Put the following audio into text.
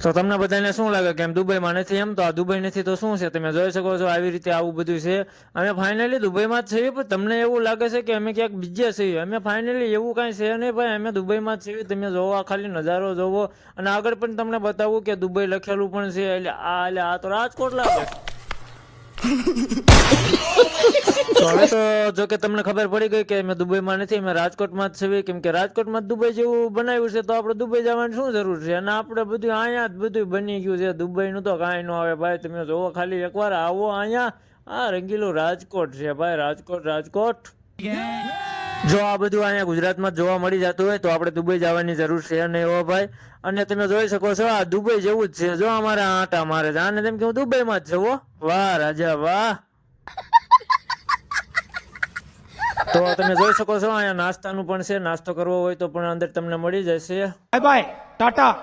તો તમને બધાને શું લાગે કે એમ દુબઈમાં નથી? એમ તો આ દુબઈ નથી તો શું છે? તમે જોઈ શકો છો આવી રીતે આવું બધું છે. અમે ફાઇનલી દુબઈમાં જ છીએ, પણ તમને એવું લાગે છે કે અમે ક્યાંક બીજે છીએ. અમે ફાઇનલી એવું કાંઈ છે નહીં ભાઈ, અમે દુબઈમાં જ છીએ. તમે જોવો આ ખાલી નજારો જોવો, અને આગળ પણ તમને બતાવું કે દુબઈ લખેલું પણ છે. એટલે આ તો રાજકોટ લાગે. તો હવે તો જો કે તમને ખબર પડી ગઈ કે અમે દુબઈમાં નથી, અમે રાજકોટમાં જ છીએ. કેમ કે રાજકોટમાં જ દુબઈ જેવું બનાવ્યું છે, તો આપણે દુબઈ જવાની શું જરૂર છે? અને આપણે બધું અહીંયા જ બધું બની ગયું છે. દુબઈનું તો કાંઈ ન આવે ભાઈ. તમે જોવો ખાલી એકવાર આવો અહીંયા. આ રંગીલું રાજકોટ છે ભાઈ, રાજકોટ. જો આ બધું અહીંયા ગુજરાતમાં જ જોવા મળી જતું હોય તો આપણે દુબઈ જવાની જરૂર છે નહીં હો ભાઈ. અને તમે જોઈ શકો છો આ દુબઈ જેવું જ છે. જો અમારા આટા મારે છે, આને તેમ કે હું દુબઈમાં જ છું. વાહ રાજા વાહ. તો તમે જોઈ શકો છો અહીંયા નાસ્તાનું પણ છે. નાસ્તો કરવો હોય તો પણ અંદર તમને મળી જશે. Bye bye Tata.